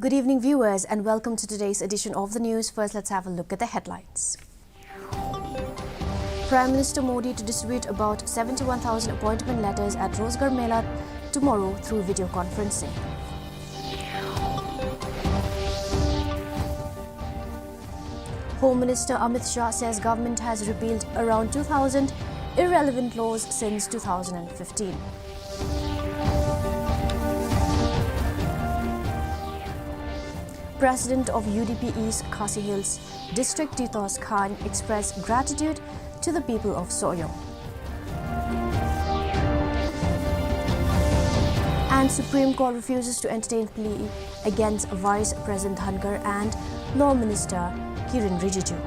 Good evening, viewers, and welcome to today's edition of the news. First, let's have a look at the headlines. Prime Minister Modi to distribute about 71,000 appointment letters at Rozgar Mela tomorrow through video conferencing. Home Minister Amit Shah says government has repealed around 2,000 irrelevant laws since 2015. President of UDP East Khasi Hills District Titos Khan expressed gratitude to the people of Soyong. And Supreme Court refuses to entertain plea against Vice President Dhankar and Law Minister Kiren Rijiju.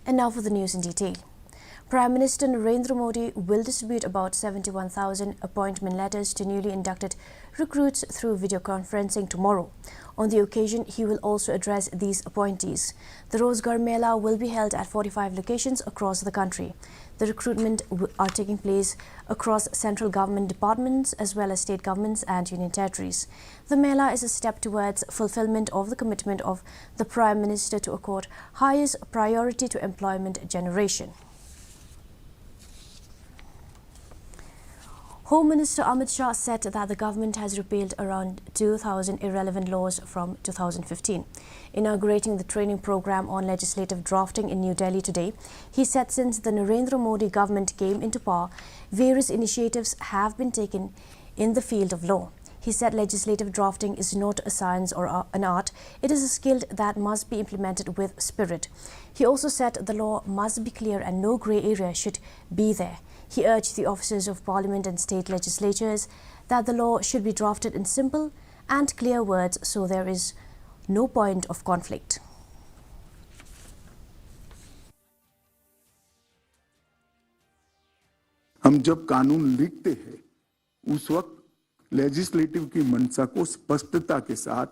And now for the news in detail. Prime Minister Narendra Modi will distribute about 71,000 appointment letters to newly inducted recruits through video conferencing tomorrow. On the occasion, he will also address these appointees. The Rozgar Mela will be held at 45 locations across the country. The recruitment are taking place across central government departments as well as state governments and union territories. The Mela is a step towards fulfillment of the commitment of the Prime Minister to accord highest priority to employment generation. Home Minister Amit Shah said that the government has repealed around 2,000 irrelevant laws from 2015. Inaugurating the training program on legislative drafting in New Delhi today, he said since the Narendra Modi government came into power, various initiatives have been taken in the field of law. He said legislative drafting is not a science or an art, it is a skill that must be implemented with spirit. He also said the law must be clear and no grey area should be there. He urged the officers of Parliament and state legislatures that the law should be drafted in simple and clear words so there is no point of conflict. हम जब कानून लिखते हैं उस वक्त legislative की मंशा को स्पष्टता के साथ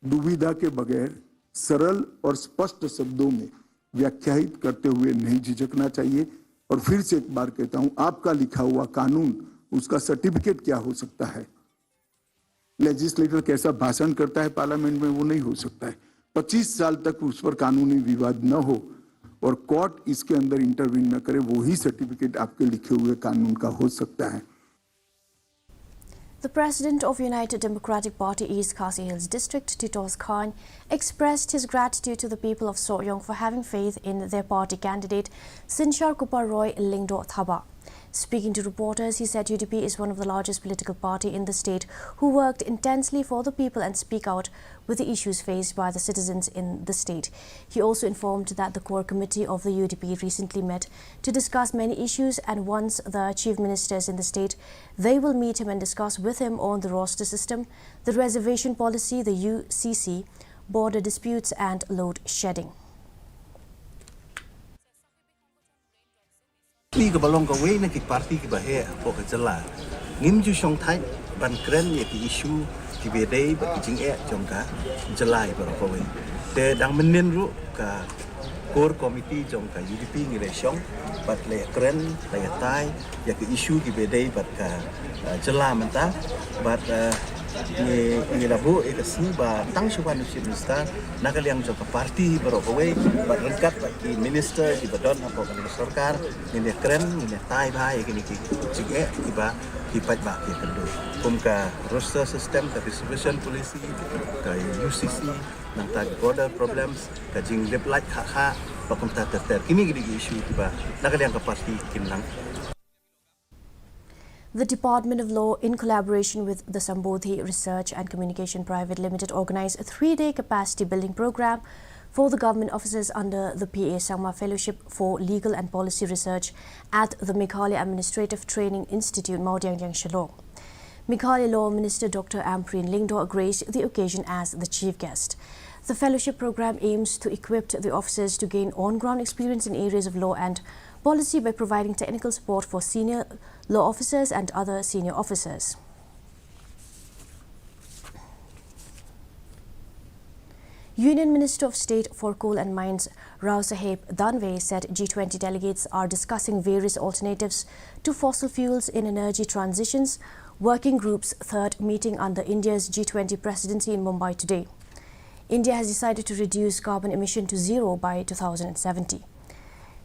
दुविधा के बगैर सरल और स्पष्ट शब्दों में व्याख्यायित करते हुए नहीं झिझकना चाहिए। और फिर से एक बार कहता हूं, आपका लिखा हुआ कानून उसका सर्टिफिकेट क्या हो सकता है? लेजिस्लेटर कैसा भाषण करता है पार्लियामेंट में वो नहीं हो सकता है। 25 साल तक उस पर कानूनी विवाद न हो और कोर्ट इसके अंदर इंटरवीन न करे, वो ही सर्टिफिकेट आपके लिखे हुए कानून का हो सकता है। The President of United Democratic Party East Khasi Hills District, Titos Khan, expressed his gratitude to the people of Soyong for having faith in their party candidate, Sinchar Kupar Roy Lingdo Thaba. Speaking to reporters, he said UDP is one of the largest political party in the state who worked intensely for the people and speak out with the issues faced by the citizens in the state. He also informed that the core committee of the UDP recently met to discuss many issues, and once the chief ministers in the state, they will meet him and discuss with him on the roster system, the reservation policy, the UCC, border disputes and load shedding. Li ke balong ke wei na ki parti ki bahe po ke jela ngim ju shong thai ban kren ye ki issue ki be dei ba jing e jong ka jela ba ko wei te dang menen ru ka core committee jong ka UDP ni le shong bat le kren la ya tai ya ki issue ki be dei bat ka jela menta bat ni labu ekasi ba tang shuban minister nakaliang jong ka parti ba ko wei bat rengkat ba ki minister di badon apa ka sarkar ni le kren ni le tai ba ye ki jing e ki ba ki pat ba ki kendo kum ka roster system ka distribution policy ka UCC nang tag border problems ka jing reply kha ba kum ta ter kini gi issue ki ba nakaliang ka parti kinang. The Department of Law, in collaboration with the Sambodhi Research and Communication Private Limited, organized a 3-day capacity building program for the government officers under the PA Sangma Fellowship for Legal and Policy Research at the Meghalaya Administrative Training Institute, Mawdyangyang, Shillong. Meghalaya Law Minister Dr. Ampreen Lingdo graced the occasion as the chief guest. The fellowship program aims to equip the officers to gain on-ground experience in areas of law and policy by providing technical support for senior law officers and other senior officers. Union Minister of State for Coal and Mines Rao Saheb Danve said G20 delegates are discussing various alternatives to fossil fuels in energy transitions working group's third meeting under India's G20 presidency in Mumbai today. India has decided to reduce carbon emission to zero by 2070.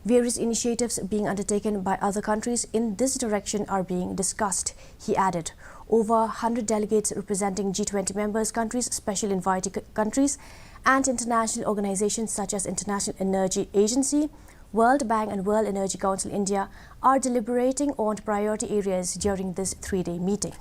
Various initiatives being undertaken by other countries in this direction are being discussed, he added. Over 100 delegates representing G20 members countries, special invited countries and international organizations such as International Energy Agency, World Bank and World Energy Council India are deliberating on priority areas during this three-day meeting.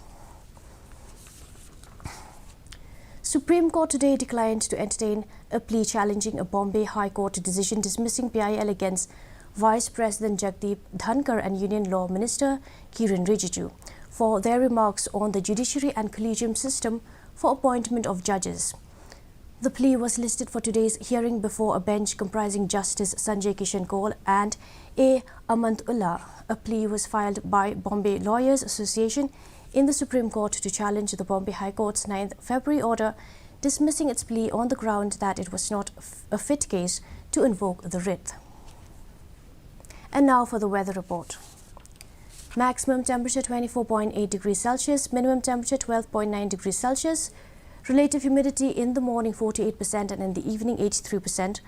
Supreme Court today declined to entertain a plea challenging a Bombay High Court decision dismissing PIL against Vice President Jagdeep Dhankar and Union Law Minister Kiren Rijiju for their remarks on the judiciary and collegium system for appointment of judges. The plea was listed for today's hearing before a bench comprising Justice Sanjay Kishan Kaul and A. Amantullah. A plea was filed by Bombay Lawyers Association in the Supreme Court to challenge the Bombay High Court's 9th February order dismissing its plea on the ground that it was not a fit case to invoke the writ. And now for the weather report. Maximum temperature 24.8 degrees Celsius, minimum temperature 12.9 degrees Celsius, relative humidity in the morning 48% and in the evening 83%,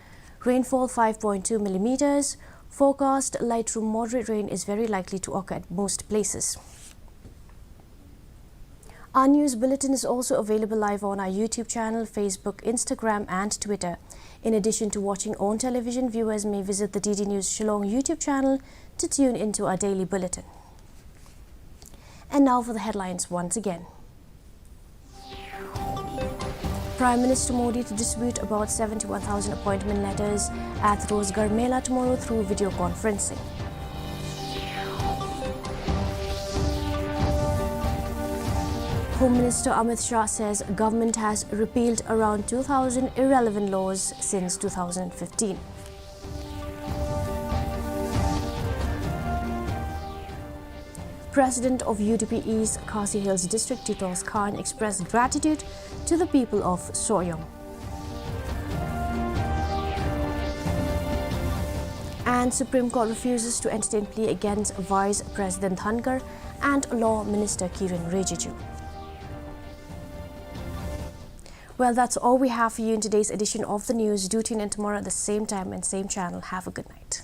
rainfall 5.2 millimeters, forecast light to moderate rain is very likely to occur at most places. Our news bulletin is also available live on our YouTube channel, Facebook, Instagram and Twitter. In addition to watching on television, viewers may visit the DD News Shillong YouTube channel to tune into our daily bulletin. And now for the headlines once again. Prime Minister Modi to distribute about 71,000 appointment letters at Rozgar Mela tomorrow through video conferencing. Home Minister Amit Shah says government has repealed around 2,000 irrelevant laws since 2015. President of UDP East Khasi Hills District Titos Khan expressed gratitude to the people of Soyang. And Supreme Court refuses to entertain plea against Vice President Dhankar and Law Minister Kiren Rijiju. Well, that's all we have for you in today's edition of the news. Do tune in tomorrow at the same time and same channel. Have a good night.